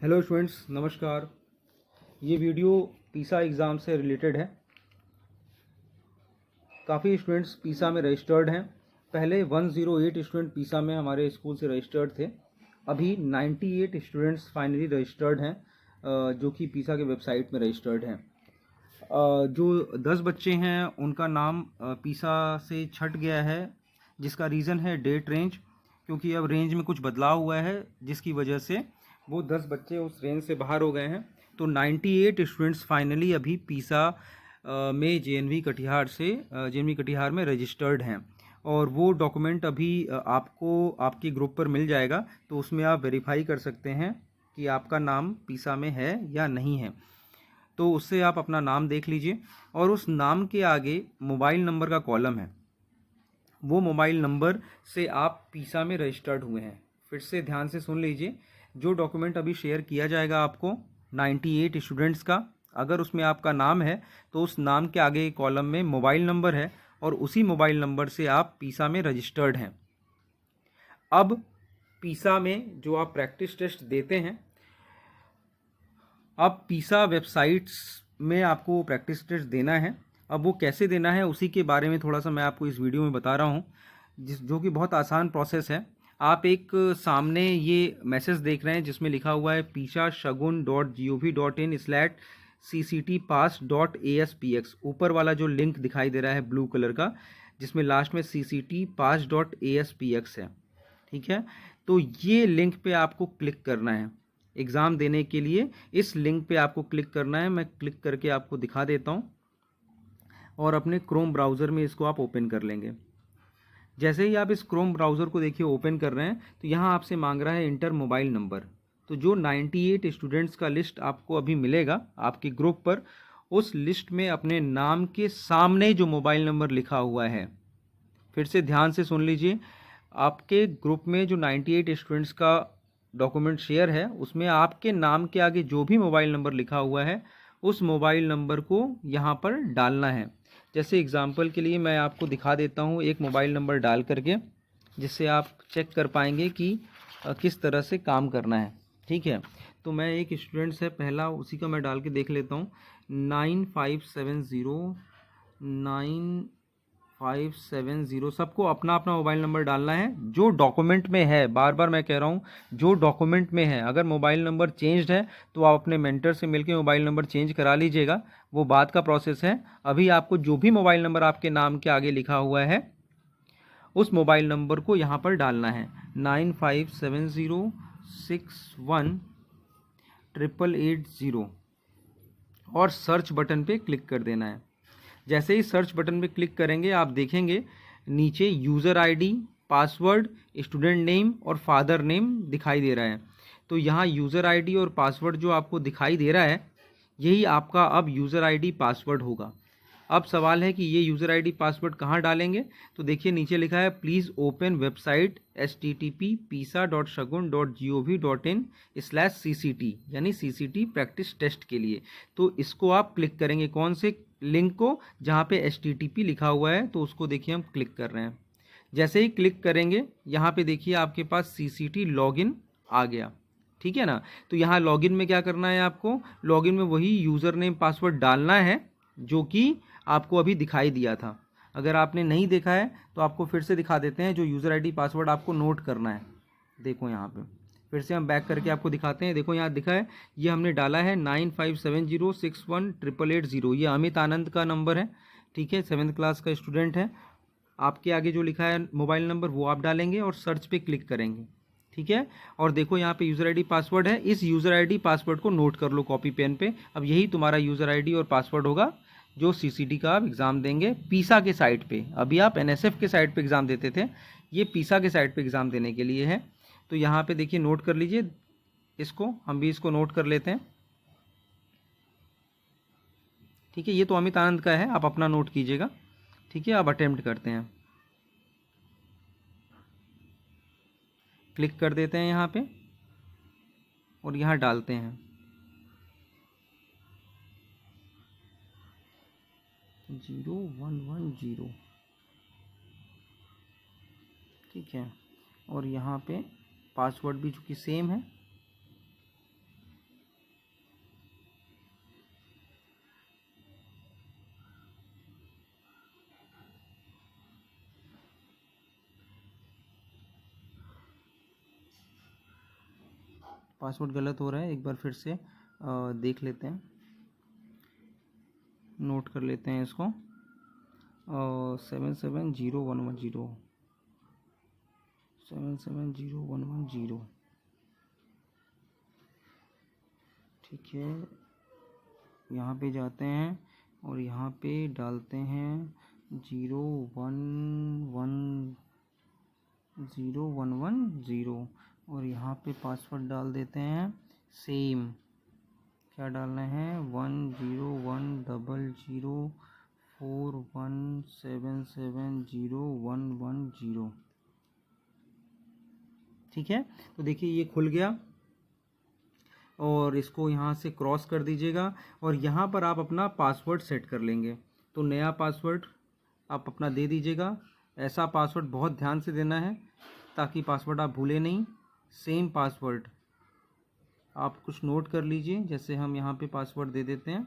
Hello students, नमस्कार। ये video पीसा एग्ज़ाम से रिलेटेड है। काफ़ी स्टूडेंट्स पीसा में रजिस्टर्ड हैं। पहले 108 स्टूडेंट पीसा में हमारे स्कूल से रजिस्टर्ड थे। अभी 98 स्टूडेंट्स फाइनली रजिस्टर्ड हैं, जो कि पीसा के वेबसाइट में रजिस्टर्ड हैं। जो 10 बच्चे हैं उनका नाम पीसा से छट गया है, जिसका रीज़न है डेट रेंज, क्योंकि अब रेंज में कुछ बदलाव हुआ है, जिसकी वजह से वो 10 बच्चे उस रेंज से बाहर हो गए हैं। तो 98 स्टूडेंट्स फाइनली अभी पीसा में जेएनवी कटिहार में रजिस्टर्ड हैं। और वो डॉक्यूमेंट अभी आपको आपके ग्रुप पर मिल जाएगा, तो उसमें आप वेरीफाई कर सकते हैं कि आपका नाम पीसा में है या नहीं है। तो उससे आप अपना नाम देख लीजिए, और उस नाम के आगे मोबाइल नंबर का कॉलम है, वो मोबाइल नंबर से आप पीसा में रजिस्टर्ड हुए हैं। फिर से ध्यान से सुन लीजिए, जो डॉक्यूमेंट अभी शेयर किया जाएगा आपको 98 स्टूडेंट्स का, अगर उसमें आपका नाम है तो उस नाम के आगे कॉलम में मोबाइल नंबर है, और उसी मोबाइल नंबर से आप पीसा में रजिस्टर्ड हैं। अब पीसा में जो आप प्रैक्टिस टेस्ट देते हैं, अब पीसा वेबसाइट्स में आपको प्रैक्टिस टेस्ट देना है। अब वो कैसे देना है उसी के बारे में थोड़ा सा मैं आपको इस वीडियो में बता रहा हूँ, जो कि बहुत आसान प्रोसेस है। आप एक सामने ये मैसेज देख रहे हैं जिसमें लिखा हुआ है pishaShagun.gov.in/cctpass.aspx। ऊपर वाला जो लिंक दिखाई दे रहा है ब्लू कलर का, जिसमें लास्ट में cctpass.aspx है, ठीक है। तो ये लिंक पे आपको क्लिक करना है एग्ज़ाम देने के लिए। इस लिंक पे आपको क्लिक करना है। मैं क्लिक करके आपको दिखा देता हूँ, और अपने क्रोम ब्राउज़र में इसको आप ओपन कर लेंगे। जैसे ही आप इस क्रोम ब्राउज़र को देखिए ओपन कर रहे हैं, तो यहाँ आपसे मांग रहा है इंटर मोबाइल नंबर। तो जो 98 स्टूडेंट्स का लिस्ट आपको अभी मिलेगा आपके ग्रुप पर, उस लिस्ट में अपने नाम के सामने जो मोबाइल नंबर लिखा हुआ है, फिर से ध्यान से सुन लीजिए, आपके ग्रुप में जो 98 स्टूडेंट्स का डॉक्यूमेंट शेयर है, उसमें आपके नाम के आगे जो भी मोबाइल नंबर लिखा हुआ है, उस मोबाइल नंबर को यहाँ पर डालना है। जैसे एग्जांपल के लिए मैं आपको दिखा देता हूँ एक मोबाइल नंबर डाल करके, जिससे आप चेक कर पाएंगे कि किस तरह से काम करना है, ठीक है। तो मैं एक स्टूडेंट से पहला उसी का मैं डाल के देख लेता हूँ। 9570 सबको अपना अपना मोबाइल नंबर डालना है जो डॉक्यूमेंट में है। बार बार मैं कह रहा हूँ, जो डॉक्यूमेंट में है। अगर मोबाइल नंबर चेंज्ड है तो आप अपने मेंटर से मिलकर मोबाइल नंबर चेंज करा लीजिएगा, वो बात का प्रोसेस है। अभी आपको जो भी मोबाइल नंबर आपके नाम के आगे लिखा हुआ है, उस मोबाइल नंबर को यहाँ पर डालना है। 9570618880, और सर्च बटन पे क्लिक कर देना है। जैसे ही सर्च बटन पे क्लिक करेंगे, आप देखेंगे नीचे user ID, password, student name और फादर नेम दिखाई दे रहा है। तो यहाँ यूज़र आईडी और पासवर्ड जो आपको दिखाई दे रहा है, यही आपका अब यूज़र आईडी पासवर्ड होगा। अब सवाल है कि ये यूज़र आईडी पासवर्ड कहाँ डालेंगे। तो देखिए नीचे लिखा है प्लीज़ ओपन वेबसाइट http://pisa.shagun.gov.in/cct, यानी सीसीटी प्रैक्टिस टेस्ट के लिए। तो इसको आप क्लिक करेंगे, कौन से लिंक को, जहाँ पे http लिखा हुआ है, तो उसको देखिए हम क्लिक कर रहे हैं। जैसे ही क्लिक करेंगे, यहाँ पे देखिए आपके पास सीसीटी लॉगिन आ गया, ठीक है ना। तो यहाँ लॉगिन में क्या करना है, आपको लॉगिन में वही यूज़र नेम पासवर्ड डालना है जो कि आपको अभी दिखाई दिया था। अगर आपने नहीं देखा है तो आपको फिर से दिखा देते हैं। जो यूज़र आईडी पासवर्ड आपको नोट करना है, देखो यहाँ पे फिर से हम बैक करके आपको दिखाते हैं। देखो यहाँ दिखा है, ये हमने डाला है 9570618880। ये अमित आनंद का नंबर है, ठीक है, 7th क्लास का स्टूडेंट है। आपके आगे जो लिखा है मोबाइल नंबर, वो आप डालेंगे और सर्च पे क्लिक करेंगे, ठीक है। और देखो यहाँ पे यूज़र आईडी पासवर्ड है। इस यूज़र आईडी पासवर्ड को नोट कर लो कॉपी पेन पे। अब यही तुम्हारा यूज़र आईडी और पासवर्ड होगा जो सीसीटी का आप एग्ज़ाम देंगे पीसा के साइट पे। अभी आप एनएसएफ के साइट पे एग्ज़ाम देते थे, ये पीसा के साइट पे एग्ज़ाम देने के लिए है। तो यहाँ पे देखिए नोट कर लीजिए इसको, हम भी इसको नोट कर लेते हैं, ठीक है। ये तो अमित आनंद का है, आप अपना नोट कीजिएगा, ठीक है। अब अटेम्प्ट करते हैं, क्लिक कर देते हैं यहाँ पे, और यहाँ डालते हैं 0110, ठीक है। और यहाँ पे पासवर्ड भी चूँकि सेम है, पासवर्ड गलत हो रहा है, एक बार फिर से देख लेते हैं, नोट कर लेते हैं इसको। 770110 770110, ठीक है। यहाँ पे जाते हैं और यहाँ पे डालते हैं 0110 और यहाँ पे पासवर्ड डाल देते हैं सेम। क्या डालना है? 1010041770110, ठीक है। तो देखिए ये खुल गया और इसको यहाँ से क्रॉस कर दीजिएगा और यहाँ पर आप अपना पासवर्ड सेट कर लेंगे। तो नया पासवर्ड आप अपना दे दीजिएगा। ऐसा पासवर्ड बहुत ध्यान से देना है ताकि पासवर्ड आप भूलें नहीं। सेम पासवर्ड आप कुछ नोट कर लीजिए, जैसे हम यहाँ पे पासवर्ड दे देते हैं,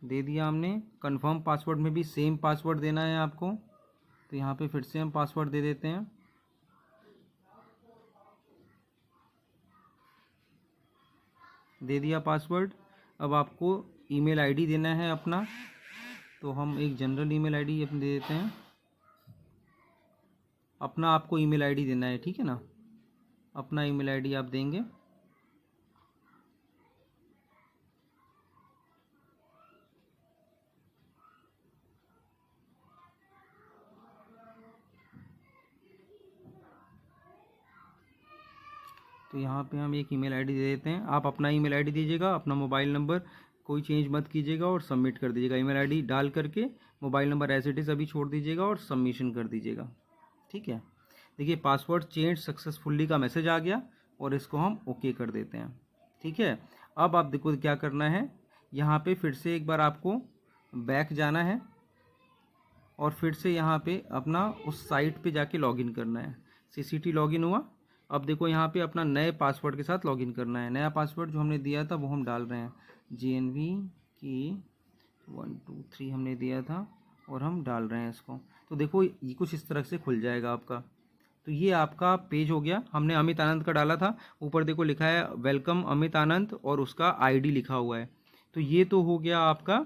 दे दिया हमने। कंफर्म पासवर्ड में भी सेम पासवर्ड देना है आपको। तो यहाँ पे फिर से हम पासवर्ड दे देते हैं, दे दिया पासवर्ड। अब आपको ईमेल आईडी देना है अपना, तो हम एक जनरल ईमेल आईडी अपने दे देते हैं। अपना आपको ईमेल आईडी देना है, ठीक है ना। अपना ईमेल आईडी आप देंगे। तो यहाँ पे हम एक ईमेल आईडी दे देते हैं। आप अपना ईमेल आईडी दीजिएगा, अपना मोबाइल नंबर कोई चेंज मत कीजिएगा और सबमिट कर दीजिएगा। ईमेल आईडी डाल करके mobile number as it is अभी छोड़ दीजिएगा और सबमिशन कर दीजिएगा, ठीक है। देखिए पासवर्ड चेंज सक्सेसफुली का मैसेज आ गया और इसको हम ओके कर देते हैं, ठीक है। अब आप देखो क्या करना है, यहाँ पे फिर से एक बार आपको बैक जाना है और फिर से यहाँ पे अपना उस साइट पे जाके लॉगिन करना है। CCT लॉगिन हुआ। अब देखो यहाँ पे अपना नए पासवर्ड के साथ लॉगिन करना है। नया पासवर्ड जो हमने दिया था वो हम डाल रहे हैं, JNV की 123 हमने दिया था और हम डाल रहे हैं इसको। तो देखो ये कुछ इस तरह से खुल जाएगा आपका। तो ये आपका पेज हो गया। हमने अमित आनंद का डाला था, ऊपर देखो लिखा है वेलकम अमित आनंद और उसका ID लिखा हुआ है। तो ये तो हो गया आपका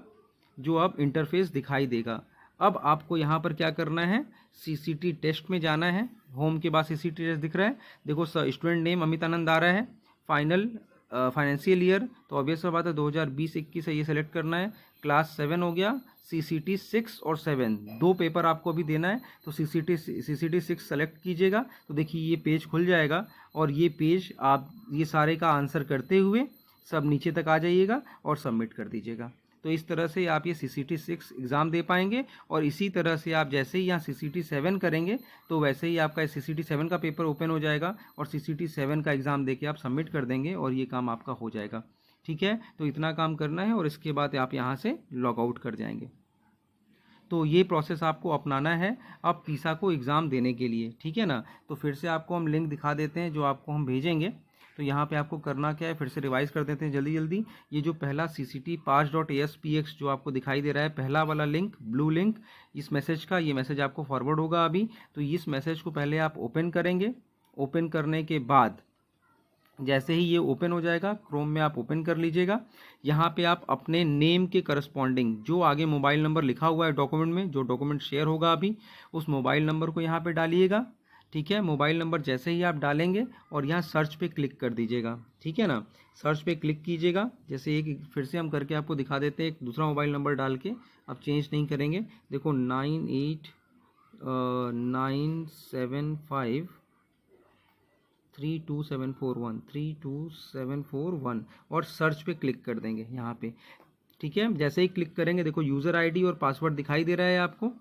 जो अब इंटरफेस दिखाई देगा। अब आपको यहाँ पर क्या करना है, CCT टेस्ट में जाना है। होम के बाद CCT टेस्ट दिख रहा है, देखो स्टूडेंट नेम अमित आनंद आ रहा है, फाइनल फाइनेंशियल ईयर तो ऑब्वियस सा बात है 2020-21 है, ये सेलेक्ट करना है। क्लास 7 हो गया, CCT 6 और 7 दो पेपर आपको अभी देना है। तो CCT 6 सेलेक्ट कीजिएगा। तो देखिए ये पेज खुल जाएगा और ये पेज आप ये सारे का आंसर करते हुए सब नीचे तक आ जाइएगा और सबमिट कर दीजिएगा। तो इस तरह से आप ये CCT 6 एग्ज़ाम दे पाएंगे और इसी तरह से आप जैसे ही यहाँ CCT 7 करेंगे तो वैसे ही आपका CCT 7 का पेपर ओपन हो जाएगा और CCT 7 का एग्ज़ाम देके आप सबमिट कर देंगे और ये काम आपका हो जाएगा, ठीक है। तो इतना काम करना है और इसके बाद आप यहाँ से लॉग आउट कर जाएंगे। तो ये प्रोसेस आपको अपनाना है अब PISA को एग्ज़ाम देने के लिए, ठीक है ना। तो फिर से आपको हम लिंक दिखा देते हैं जो आपको हम भेजेंगे। तो यहाँ पे आपको करना क्या है, फिर से रिवाइज़ कर देते हैं जल्दी जल्दी। ये जो पहला CCT pass.aspx जो आपको दिखाई दे रहा है, पहला वाला लिंक ब्लू लिंक, इस मैसेज का ये मैसेज आपको फॉरवर्ड होगा अभी। तो इस मैसेज को पहले आप ओपन करेंगे। ओपन करने के बाद जैसे ही ये ओपन हो जाएगा, क्रोम में आप ओपन कर लीजिएगा। यहाँ पे आप अपने नेम के करस्पॉन्डिंग जो आगे मोबाइल नंबर लिखा हुआ है डॉक्यूमेंट में, जो डॉक्यूमेंट शेयर होगा अभी, उस मोबाइल नंबर को यहाँ पे डालिएगा, ठीक है। मोबाइल नंबर जैसे ही आप डालेंगे और यहाँ सर्च पे क्लिक कर दीजिएगा, ठीक है ना। सर्च पे क्लिक कीजिएगा। जैसे एक फिर से हम करके आपको दिखा देते हैं, एक दूसरा मोबाइल नंबर डाल के, आप चेंज नहीं करेंगे। देखो 9897532741 32741 और सर्च पे क्लिक कर देंगे यहाँ पे, ठीक है। जैसे ही क्लिक करेंगे देखो यूज़र ID और पासवर्ड दिखाई दे रहा है आपको,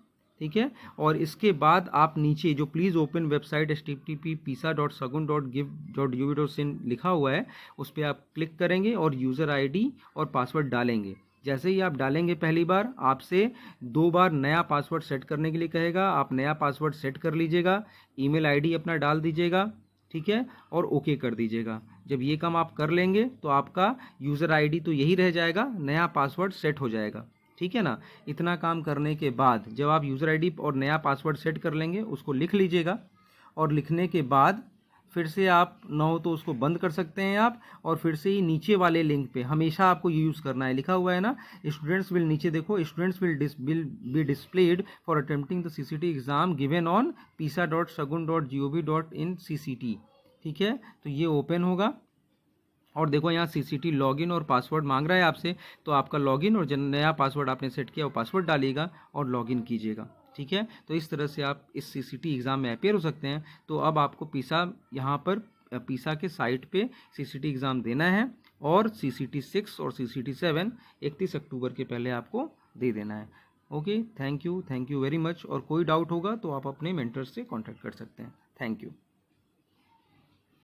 ठीक है। और इसके बाद आप नीचे जो प्लीज़ ओपन वेबसाइट http://pisa.sagun.gov.in लिखा हुआ है, उस पर आप क्लिक करेंगे और यूज़र ID और पासवर्ड डालेंगे। जैसे ही आप डालेंगे पहली बार आपसे 2 बार नया पासवर्ड सेट करने के लिए कहेगा। आप नया पासवर्ड सेट कर लीजिएगा, ईमेल ID अपना डाल दीजिएगा, ठीक है, और ओके कर दीजिएगा। जब ये काम आप कर लेंगे तो आपका यूज़र ID तो यही रह जाएगा, नया पासवर्ड सेट हो जाएगा, ठीक है ना। इतना काम करने के बाद जब आप यूज़र ID और नया पासवर्ड सेट कर लेंगे, उसको लिख लीजिएगा और लिखने के बाद फिर से आप ना हो तो उसको बंद कर सकते हैं आप, और फिर से ही नीचे वाले लिंक पे हमेशा आपको ये यूज़ करना है। लिखा हुआ है ना, स्टूडेंट्स विल, नीचे देखो, students will be displayed for attempting the CCT exam given on pisa.sagun.gov.in CCT। ठीक है, तो ये ओपन होगा और देखो यहाँ CCT लॉगिन और पासवर्ड मांग रहा है आपसे, तो आपका लॉगिन और जो नया पासवर्ड आपने सेट किया वो पासवर्ड डालिएगा और लॉगिन कीजिएगा। ठीक है, तो इस तरह से आप इस CCT एग्ज़ाम में अपेयर हो सकते हैं। तो अब आपको पीसा, यहाँ पर पीसा के साइट पे CCT एग्ज़ाम देना है, और CCT 6 और CCT 7 31 अक्टूबर के पहले आपको दे देना है। Okay, thank you very much. और कोई डाउट होगा तो आप अपने मेंटर से कॉन्टैक्ट कर सकते हैं। Thank you.